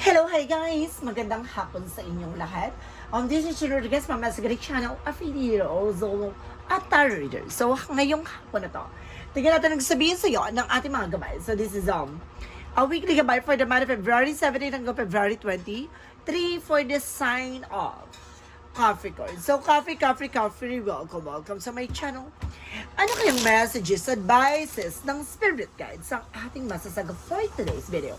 Hello, hi guys! Magandang hapon sa inyong lahat. This is your guys, Mama Sigrid Channel, affiliate also at tarot reader. So, ngayong hapon na to, tingnan natin nagsabihin sa iyo ng ating mga gabay. So, this is a weekly gabay for the month of February 17 hanggang February 23 for the sign of Capricorn. So, Capri, welcome sa my channel. Ano kayang messages, advices ng spirit guides ang ating masasagot for today's video?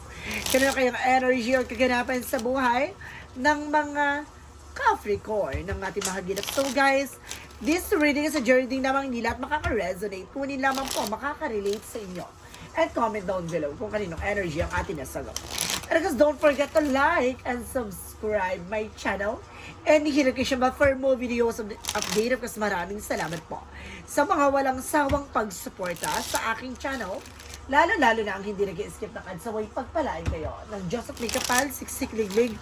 Kaya kayang energy o kaganapan sa buhay ng mga Capricorn ng ating mahaginap. So guys, this reading is a journey namang hindi lahat makaka-resonate. Kunin lamang po makaka-relate sa inyo. And comment down below kung kaninong energy ang ating nasagot. And guys, don't forget to like and subscribe my channel. And hit notification bell for more videos update. Of course, maraming salamat po sa mga walang sawang pagsuporta sa aking channel. Lalo-lalo na ang hindi nag-skip na kadsaway pagpalain kayo ng Diyos at may kapal, siksik-liglig,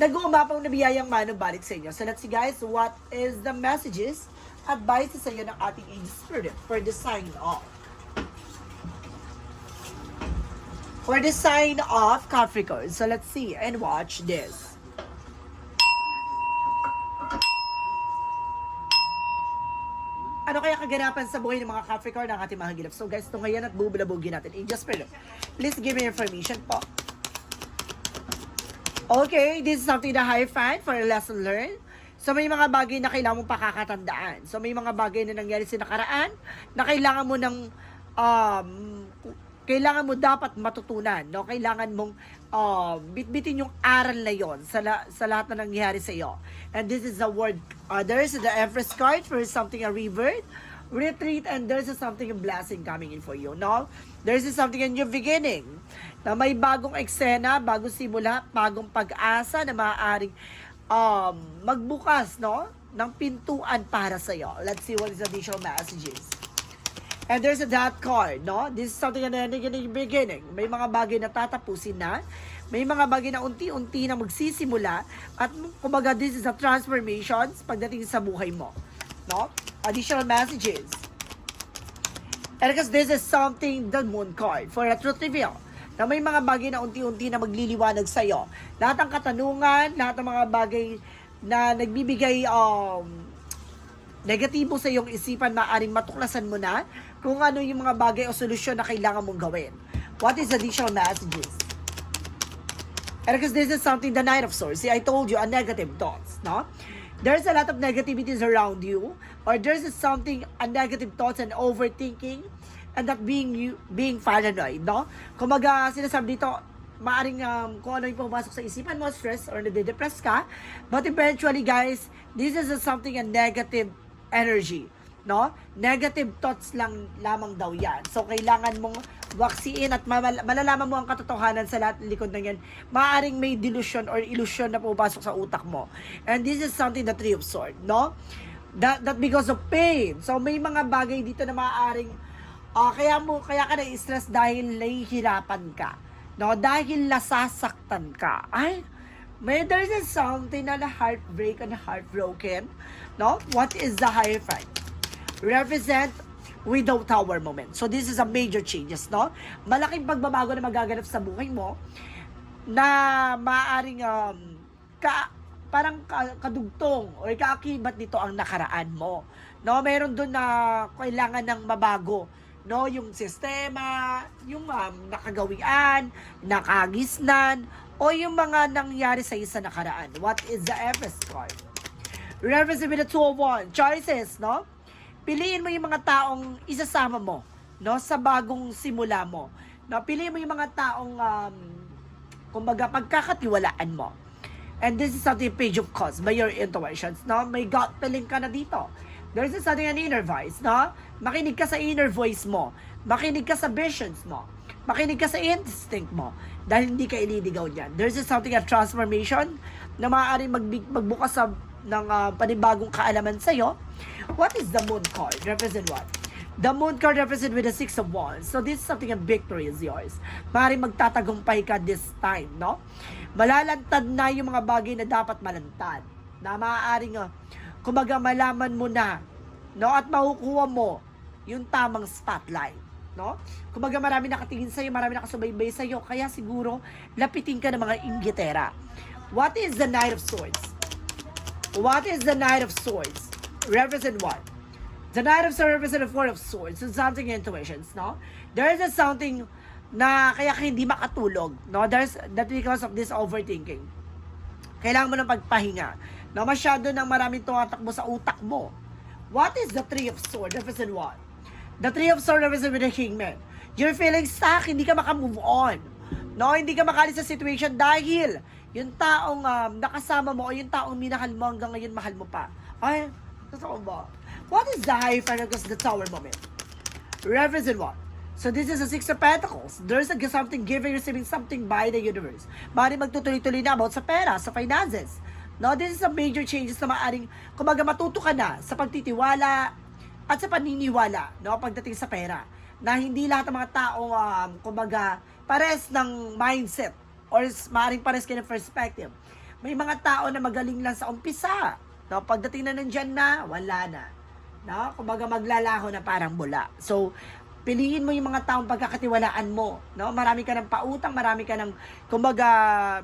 nag-uumapaw na biyayang manubalik sa inyo. So let's see guys, what is the messages, advices sa inyo ng ating angel spirit for the sign of Capricorn. So let's see and watch this. Ano kaya kaganapan sa buhay ng mga Capricorn ng ating mga gilap? So guys, ito ngayon at bubulabugin natin. Just for please give me information po. Okay, this is something na high fan for a lesson learned. So may mga bagay na kailangan mong pakakatandaan. So may mga bagay na nangyari sa nakaraan na kailangan mo ng kailangan mo dapat matutunan, no? Kailangan mong bitbitin yung aral na yon sa lahat na nangyari sa iyo. And this is the word, there's the Empress card for something a rebirth, retreat, and there's something a blessing coming in for you, no? There's something a new beginning, na may bagong eksena, bagong simula, bagong pag-asa na maaaring magbukas, no? Ng pintuan para sa iyo. Let's see what is the additional messages. And there's a that card, no? This is something na beginning. May mga bagay na tatapusin na. May mga bagay na unti-unti na magsisimula. At kumbaga, this is a transformations pagdating sa buhay mo. No? Additional messages. And because this is something, the moon card, for a truth reveal. Na may mga bagay na unti-unti na magliliwanag sa'yo. Lahat ng katanungan, lahat ng mga bagay na nagbibigay negatibo sa iyong isipan, maaaring matuklasan mo na kung ano yung mga bagay o solusyon na kailangan mong gawin. What is additional messages? And because this is something, the Knight of Swords. See, I told you, a negative thoughts, no? There's a lot of negativities around you, or there's something, a negative thoughts and overthinking, and that being paranoid, no? Kumaga, sinasabi dito, maaring kung ano yung pumasok sa isipan mo, stress, or nade-depress ka. But eventually, guys, this is something, a negative energy, no? Negative thoughts lang lamang daw yan. So, kailangan mong waksiin at malalaman mo ang katotohanan sa lahat likod ng yan. Maaaring may delusion or illusion na pumapasok sa utak mo. And this is something, the Three of Swords, no? That because of pain. So, may mga bagay dito na maaaring kaya ka na-stress dahil nahihirapan ka, no? Dahil nasasaktan ka. There's something na heartbreak and heartbroken, no? What is the Hierophant? Represent without tower moment. So this is a major changes, no? Malaking pagbabago na magaganap sa buhay mo na maaring parang kadugtong o kaakibat nito ang nakaraan mo, no? Meron doon na kailangan ng mabago, no? Yung sistema, yung nakagawian, nakagisnan, o yung mga nangyari sa isa nakaraan. What is the Empress card? Represent with the Two of Wands. Choices, no? Piliin mo yung mga taong isasama mo, no? Sa bagong simula mo. No? Piliin mo yung mga taong, kumbaga, pagkakatiwalaan mo. And this is something, Page of Cups, by your intuitions, no? May gut feeling ka na dito. There's something, an inner voice, no? Makinig ka sa inner voice mo. Makinig ka sa visions mo. Makinig ka sa instinct mo dahil hindi ka ililigaw niyan. There's something, a transformation na maaaring magbukas ng panibagong kaalaman sa'yo. What is the Moon card? Represent what? The Moon card represent with the Six of Wands. So this is something, a victory is yours. Maaaring magtatagumpay ka this time, no? Malalantad na yung mga bagay na dapat malantad. Na maaaring, kumbaga malaman mo na, no? At makukuha mo yung tamang spotlight. no? Kumbaga marami nakatingin sa'yo, marami nakasubaybay sa'yo, kaya siguro lapitin ka ng mga inggitera. What is the Knight of Swords? What is the Knight of Swords? Represent what? The Knight of Swords represent the Four of Swords. So something intuitions, no? There is a something na kaya ka hindi makatulog, no? That because of this overthinking. Kailangan mo ng pagpahinga, no? Masyado nang maraming tumatakbo sa utak mo. What is the Three of Swords? Represent what? The Three of Swords represent with the Kingman. You're feeling stuck, hindi ka makamove on. No, hindi ka makalis sa situation dahil yung taong nakasama mo o yung taong minahal mo hanggang ngayon mahal mo pa. Ay, totoo ba? What is the Hierophant because the Tower moment? Represent what? So this is a Six of Pentacles. There's something giving, receiving something by the universe. Bali magtutuloy-tuloy na about sa pera, sa finances. No, this is a major changes na maaring, kumbaga matuto ka na sa pagtitiwala at sa paniniwala, no, pagdating sa pera. Na hindi lahat ng mga taong, kumbaga, pares ng mindset or maaring pares kayo ng perspective. May mga tao na magaling lang sa umpisa. No, pagdating na nandyan na, wala na. No, kumbaga maglalaho na parang bula. So, piliin mo yung mga taong pagkakatiwalaan mo. No, marami ka ng pautang, marami ka ng, kumbaga,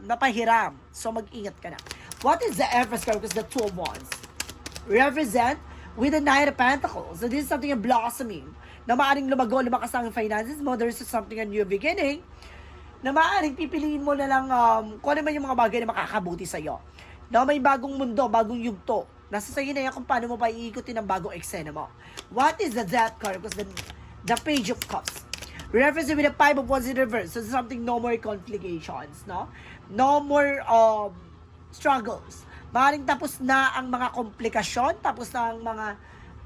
napahiram. So, mag-ingat ka na. What is the Empress card? Because the Two of Wands represent with the Knight of Pentacles. So, this is something blossoming. Na maaaring lumago, lumakas ang finances mo. There's something a new beginning. Na maaaring pipiliin mo na lang kung ano man yung mga bagay na makakabuti sa'yo. Na may bagong mundo, bagong yugto. Nasa sa'yo na yan kung paano mo pa iikutin ang bagong eksena mo. What is the Death card? Because the Page of Cups represent with the Five of Wands in reverse. So, something no more complications, no? No more struggles. Maaaring tapos na ang mga komplikasyon, tapos na ang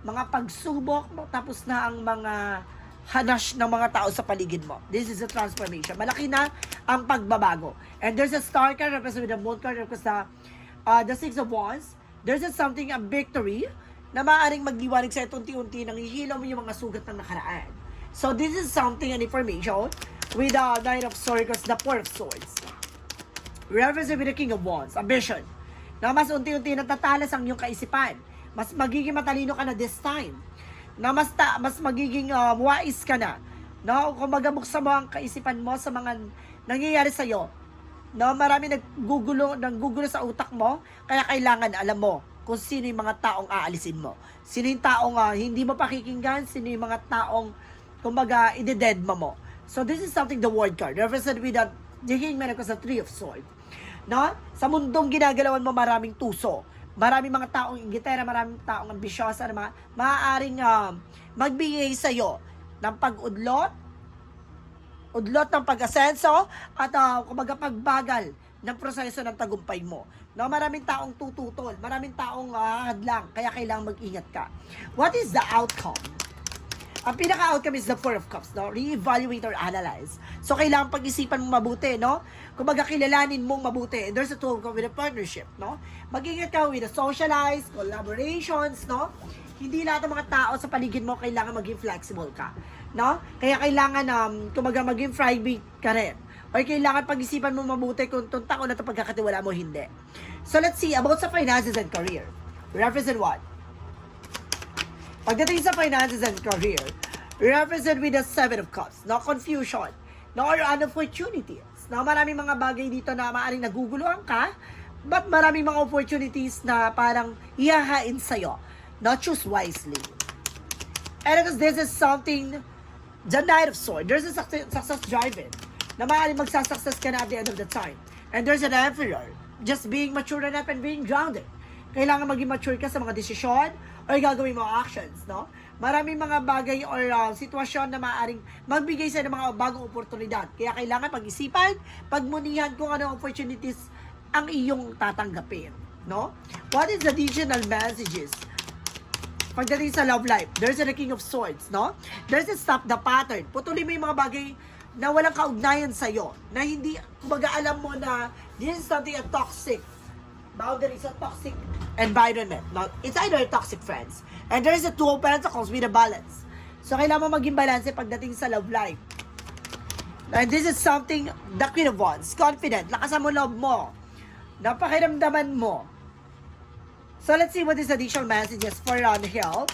mga pagsubok, tapos na ang mga hanash ng mga tao sa paligid mo. This is a transformation. Malaki na ang pagbabago. And there's a Star card represented with the Moon card represented the Six of Wands. There's a something, a victory, na maaaring magliwanag sa unti-unti nang ihilaw mo yung mga sugat ng nakaraan. So this is something, an information with the Knight of Swords, the Four of Swords. Represent with the King of Wands, a vision. Na mas unti-unti natatalas ang iyong kaisipan. Mas magiging matalino ka na this time. Na mas magiging wais ka na. No? Kung magabuksan mo ang kaisipan mo sa mga nangyayari sa'yo. No? Marami naggugulo sa utak mo. Kaya kailangan alam mo kung sino yung mga taong aalisin mo. Sino yung taong hindi mo pakikinggan. Sino yung mga taong kumbaga ide-deadma mo. So this is something the World card. Represented with the Hangman because the Three of Swords. No? Sa mundong ginagalawan mo maraming tuso. Maraming mga taong inggitera, maraming taong ambisyosa na maaaring magbigay sa iyo ng pag-udlot ng pag-asenso at kumbaga pagbagal ng proseso ng tagumpay mo. No, maraming taong tututol, maraming taong hadlang, kaya kailangang mag-ingat ka. What is the outcome? Ang pinaka-outcome is the Four of Cups, no? Re-evaluate or analyze. So, kailangan pag-isipan mong mabuti, no? Kumbaga, kilalanin mong mabuti. And there's a tool with a partnership, no? Mag-ingat ka with the socialize, collaborations, no? Hindi lahat ng mga tao sa paligid mo kailangan maging flexible ka, no? Kaya kailangan, kumbaga, maging private ka rin. O kailangan pag-isipan mong mabuti kung itong tao na ito pagkakatiwala mo, hindi. So, let's see about sa finances and career. Represent what? Pagdating sa finances and career, represent with the Seven of Cups, no confusion, no or opportunities. No, maraming mga bagay dito na maaaring naguguluhan ka, but maraming mga opportunities na parang ihahain sa'yo. No, choose wisely. And because this is something, the Knight of Swords, there's a success driven, na maaaring magsasuccess ka na at the end of the time. And there's an Emperor, just being mature enough and being grounded. Kailangan maging mature ka sa mga desisyon or gagawin mo actions, no? Maraming mga bagay or sitwasyon na maaaring magbigay sa ng mga bagong oportunidad. Kaya kailangan pag-isipan, pagmunihan kung ano opportunities ang iyong tatanggapin, no? What is the additional messages? Pagdating sa love life, there's a King of Swords, no? There's a stop the pattern. Putulin mo yung mga bagay na walang kaugnayan sa'yo, na hindi, kumbaga alam mo na this is something a toxic boundaries, a toxic environment. Now, it's either toxic friends. And there's a Two of Pentacles with a balance. So, kailangan mo maging balance pagdating sa love life. And this is something, the Queen of Wands, confident, lakasan mo love mo, napakiramdaman mo. So, let's see what is additional messages for health,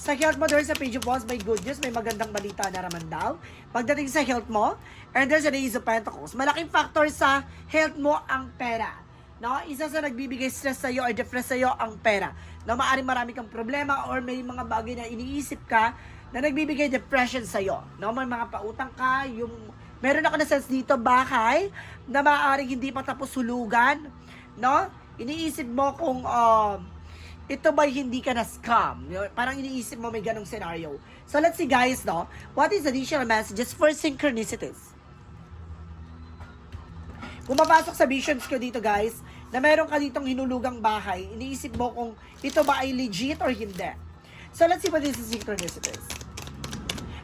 Sa health mo, there's a page of wands, may good news, may magandang balita na raman daw. Pagdating sa health mo, and there's an ace of pentacles. Malaking factor sa health mo ang pera. No? Isa sa nagbibigay stress sa'yo or depress sa'yo ang pera. No? Maaring marami kang problema or may mga bagay na iniisip ka na nagbibigay depression sa'yo. No? May mga pautang ka, yung meron ako na sense dito, bahay, na maaaring hindi pa tapos hulugan. No? Iniisip mo kung ito ba hindi ka na scam? Parang iniisip mo may ganong scenario. So let's see guys, no? What is additional messages for synchronicities? Kung mapasok sa visions ko dito guys, na meron ka ditong hinulugang bahay, iniisip mo kung ito ba ay legit or hindi. So let's see what is the synchronicities.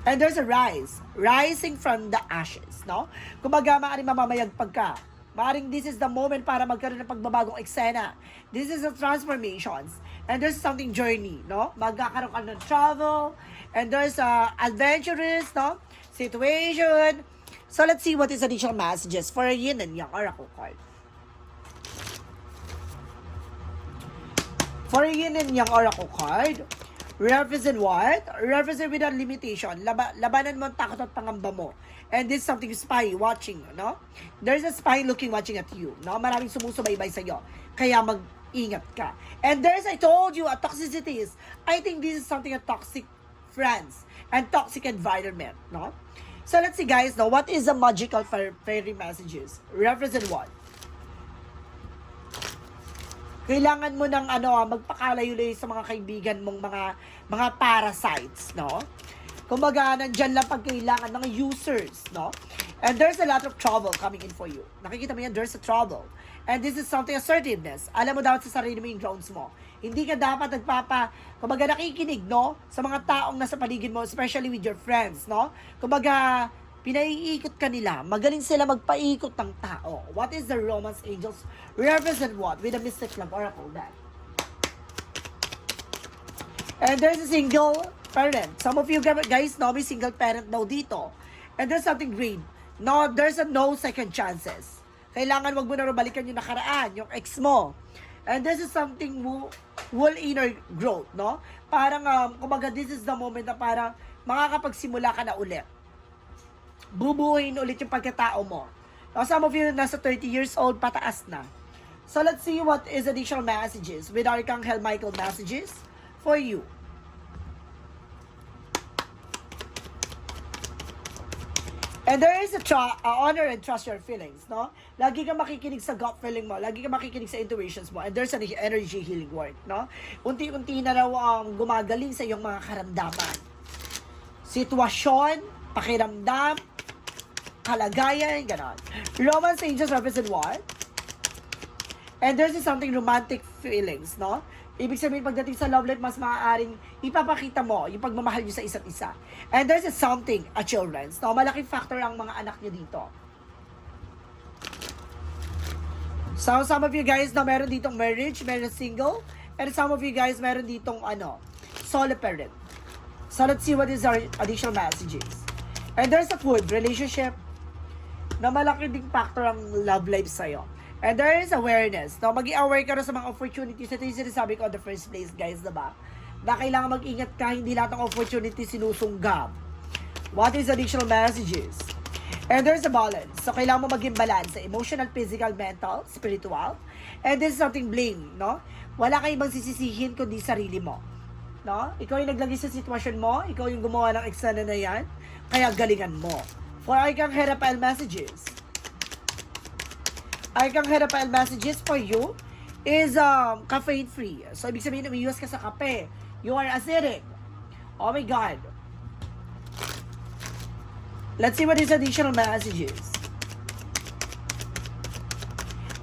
And there's a rise. Rising from the ashes, no? Kumbaga, maaaring mamamayagpag ka. Maaring this is the moment para magkaroon ng pagbabagong eksena. This is a transformations. And there's something journey, no? Magkakaroon ka ng travel. And there's a adventurous, no? Situation. So let's see what is additional messages for a yin and yang oracle card. For a yin and yang oracle card, represent what? Represent without limitation. Labanan mo ang takot at pangamba mo. And this is something spy watching, no? There's a spy looking, watching at you, no? Maraming sumusubaybay sa iyo. Kaya mag-ingat ka. And there's, I told you, a toxicities. I think this is something a toxic friends and toxic environment, no? So let's see guys, no? What is the magical fairy messages? Represent what? Kailangan mo ng magpakalayo-layo sa mga kaibigan mong mga parasites, no? Kumbaga, nandyan lang pag kailangan mga users, no? And there's a lot of trouble coming in for you. Nakikita mo yan, there's a trouble. And this is something assertiveness. Alam mo dapat sa sarili mo yung grounds mo. Hindi ka dapat kumbaga nakikinig, no? Sa mga taong nasa paligid mo, especially with your friends, no? Kumbaga, pinaiikot ka nila. Magaling sila magpaikot ng tao. What is the romance angels represent what? With a mystic love oracle that. And there's a single parent. Some of you guys know may single parent daw dito. And there's something great. No, there's no second chances. Kailangan wag mo na balikan yung nakaraan, yung ex mo. And this is something will inner growth, no? Parang, kumbaga, this is the moment na parang makakapagsimula ka na ulit. Bubuhayin ulit yung pagkatao mo. Now, some of you nasa 30 years old, pataas na. So, let's see what is additional messages with Archangel Michael messages for you. And there is a honor and trust your feelings, no? Lagi kang makikinig sa gut feeling mo, lagi kang makikinig sa intuitions mo, and there's an energy healing work, no? Unti-unti na raw ang gumagaling sa iyong mga karamdaman. Sitwasyon, pakiramdam, kalagayan, gano'n. Romance angels represent what? And there's something romantic feelings, no? Ibig sabihin, pagdating sa love life, mas maaaring ipapakita mo yung pagmamahal nyo sa isa't isa. And there's something, a children's, no? Malaking factor ang mga anak nyo dito. So, some of you guys na meron ditong marriage, meron single, and some of you guys meron ditong, solo parent. So, let's see what is our additional messages. And there's a food, relationship, na malaki ding factor ang love life sa'yo. And there is awareness. No, maging aware ka na sa mga opportunities. Ito yung sinasabi ko in the first place, guys, diba? Na kailangan mag-ingat ka, hindi lahat ng opportunity sinusunggab. What is additional messages? And there's a balance. So, kailangan mo maging balance sa emotional, physical, mental, spiritual. And this is something blame, no? Wala kang ibang sisisihin kundi sarili mo. No? Ikaw yung naglagay sa sitwasyon mo, ikaw yung gumawa ng eksena na yan, kaya galingan mo. For Archangel Raphael messages. Archangel Raphael messages for you is caffeine free. So, ibig sabihin, umiiwas ka sa kape. You are acidic. Oh my God. Let's see what is additional messages.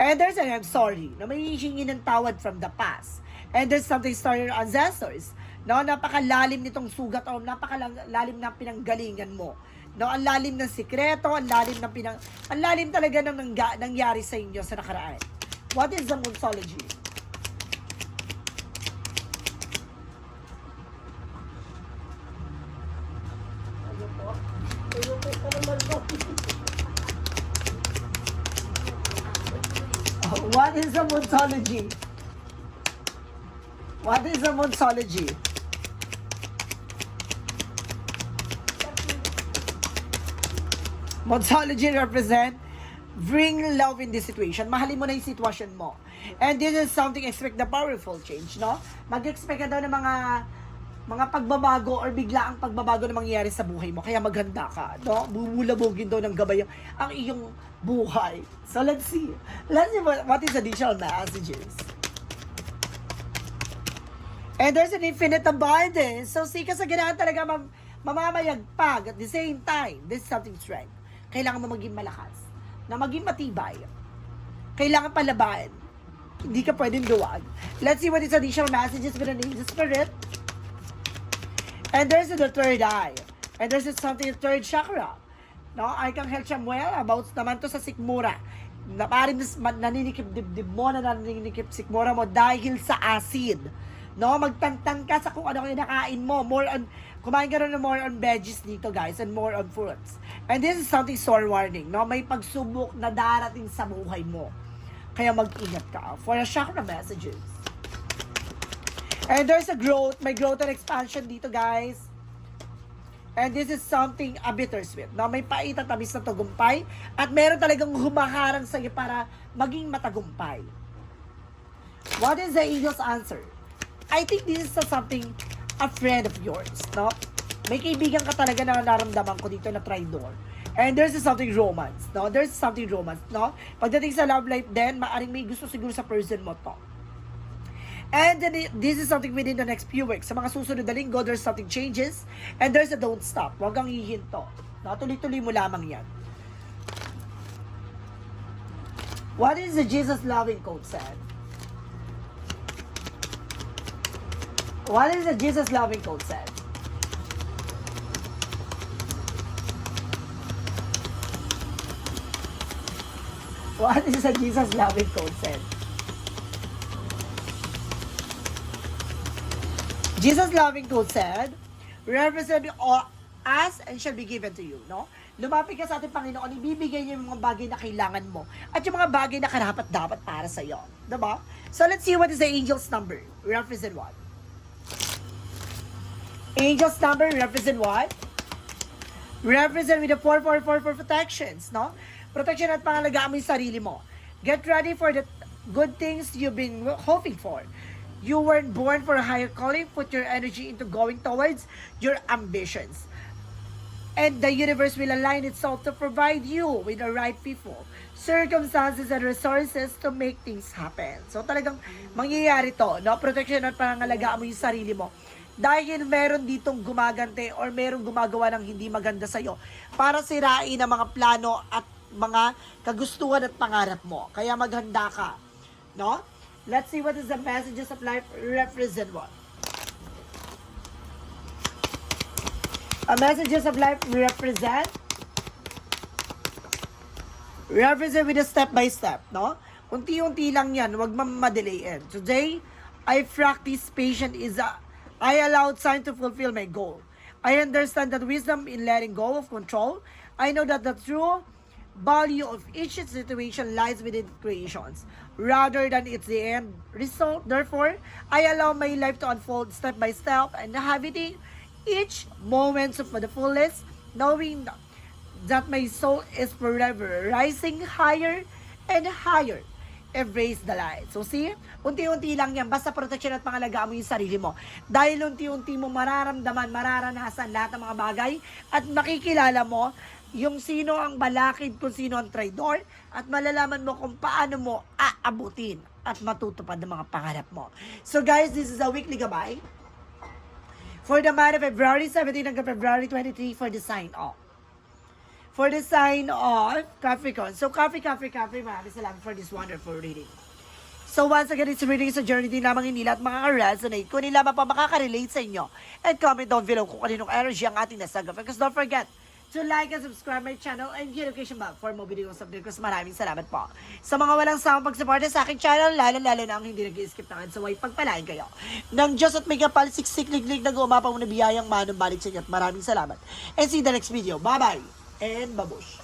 And there's an I'm sorry, na may hihingi ng tawad from the past. And there's something started ancestors. No, napakalalim nitong sugat o napakalalim ng pinanggalingan mo. No, ang lalim ng sikreto, ang lalim talaga ng nangyari sa inyo sa nakaraan. What is the Monsology? What is the Monsology? What is the Monsology? Monsology represent bring love in this situation. Mahalin mo na yung sitwasyon mo. And this is something expect the powerful change, no? Mag-expect ka daw ng mga pagbabago or bigla ang pagbabago na mangyayari sa buhay mo. Kaya maghanda ka, no? Bubulabugin daw ng gabay ang iyong buhay. So let's see. Let's see what is additional messages. And there's an infinite abundance. So see ka sa ganahan talaga mamamayagpag at the same time. This is something strength. Kailangan mo maging malakas. Na maging matibay. Kailangan palaban. Hindi ka pwedeng duwag. Let's see what is additional messages with the name of the Spirit. And there's the third eye. And there's something in the third chakra. No, Archangel Samuel, about naman to sa sikmura. Na parang naninikip dibdib mo, na naninikip sikmura mo dahil sa acid. No, magtantang ka sa kung ano kinakain mo. More on, kumain ka rin more on veggies dito guys, and more on fruits. And this is something sore warning. No, may pagsubok na darating sa buhay mo. Kaya mag-ingat ka for a chakra messages. And there's a growth, may growth and expansion dito guys. And this is something a bittersweet. No, may pait at tamis na tagumpay. At meron talagang humaharang sa iyo para maging matagumpay. What is the angel's answer? I think this is something a friend of yours, no? May kaibigan ka talaga na naramdaman ko dito na traitor. And there's something romance, no? There's something romance, no? Pagdating sa love life din, maaring may gusto siguro sa person mo to. And then, this is something within the next few weeks. Sa mga susunod na linggo, there's something changes. And there's a don't stop. Huwag kang hihinto. No? Tuloy-tuloy mo lamang yan. What is the Jesus loving code said? What is the Jesus loving code said? What is the Jesus loving code said? Jesus loving code said, represent us and shall be given to you, no? Lumapit ka sa ating Panginoon, ibibigay niya yung mga bagay na kailangan mo at yung mga bagay na karapat-dapat para sa iyo, diba? So let's see what is the angel's number. Represent what? Angel's number represent what? Represent with the 4444 for protections, no? Protection at pangalagaan mo yung sarili mo. Get ready for the good things you've been hoping for. You weren't born for a higher calling. Put your energy into going towards your ambitions. And the universe will align itself to provide you with the right people, circumstances, and resources to make things happen. So talagang mangyayari to, no? Protection at pangalagaan mo yung sarili mo. Dahil meron ditong gumagante or meron gumagawa ng hindi maganda sa'yo para sirain ang mga plano at mga kagustuhan at pangarap mo. Kaya maghanda ka, no? Let's see what is the messages of life represent what. A messages of life represent with a step by step, no? Unti-unti lang yan, huwag mamadelayin. Today, I practice patience I allowed time to fulfill my goal. I understand that wisdom in letting go of control. I know that the true value of each situation lies within creations rather than its the end result. Therefore, I allow my life to unfold step by step and inhabiting each moment for the fullest, knowing that my soul is forever rising higher and higher. Embrace the light. So see, unti-unti lang yan. Basta protection at pangalagaan mo yung sarili mo. Dahil unti-unti mo mararamdaman, mararanasan lahat ng mga bagay at makikilala mo yung sino ang balakid, kung sino ang traidor, at malalaman mo kung paano mo aabutin at matutupad ng mga pangarap mo. So guys, this is a weekly gabay for the month of February 17 hanggang February 23 for the sign off. For the sign of Capricorn. So, maraming salamat for this wonderful reading. So, once again, it's reading sa journey din lamang hindi lahat makaka-resonate. Kung hindi lamang pa makaka-relate sa inyo. And comment down below kung kaninong energy ang ating nasagap. Because don't forget to like and subscribe my channel and the notification bell for more videos update. Because maraming salamat po. Sa mga walang sawang pagsuporta sa aking channel, lalo na ang hindi nag-skip ng ads, so ay pagpalain kayo ng Diyos at may kapal, siksik-liglig na gumapaw na biyayang manong balik sa inyo. At maraming salamat. And see you in the next video. Bye-bye! And babush.